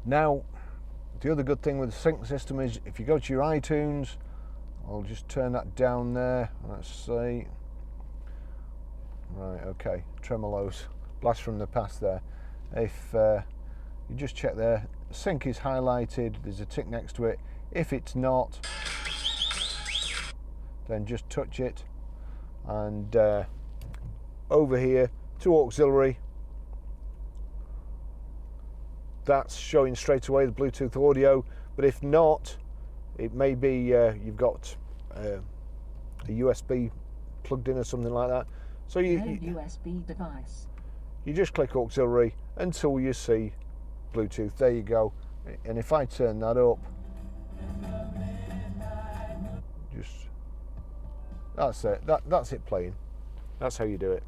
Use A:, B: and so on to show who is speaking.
A: Now, the other good thing with the sync system is if you go to your iTunes, I'll just turn that down there. Let's see. Right, okay. Tremolos, blast from the past there. If you just check there, sync is highlighted, there's a tick next to it. If it's not, then just touch it, and over here to auxiliary, that's showing straight away the Bluetooth audio. But if not, it may be you've got a USB plugged in or something like that. So
B: No USB device.
A: You just click auxiliary until you see Bluetooth. There you go. And if I turn that up, just that's it. That's it playing. That's how you do it.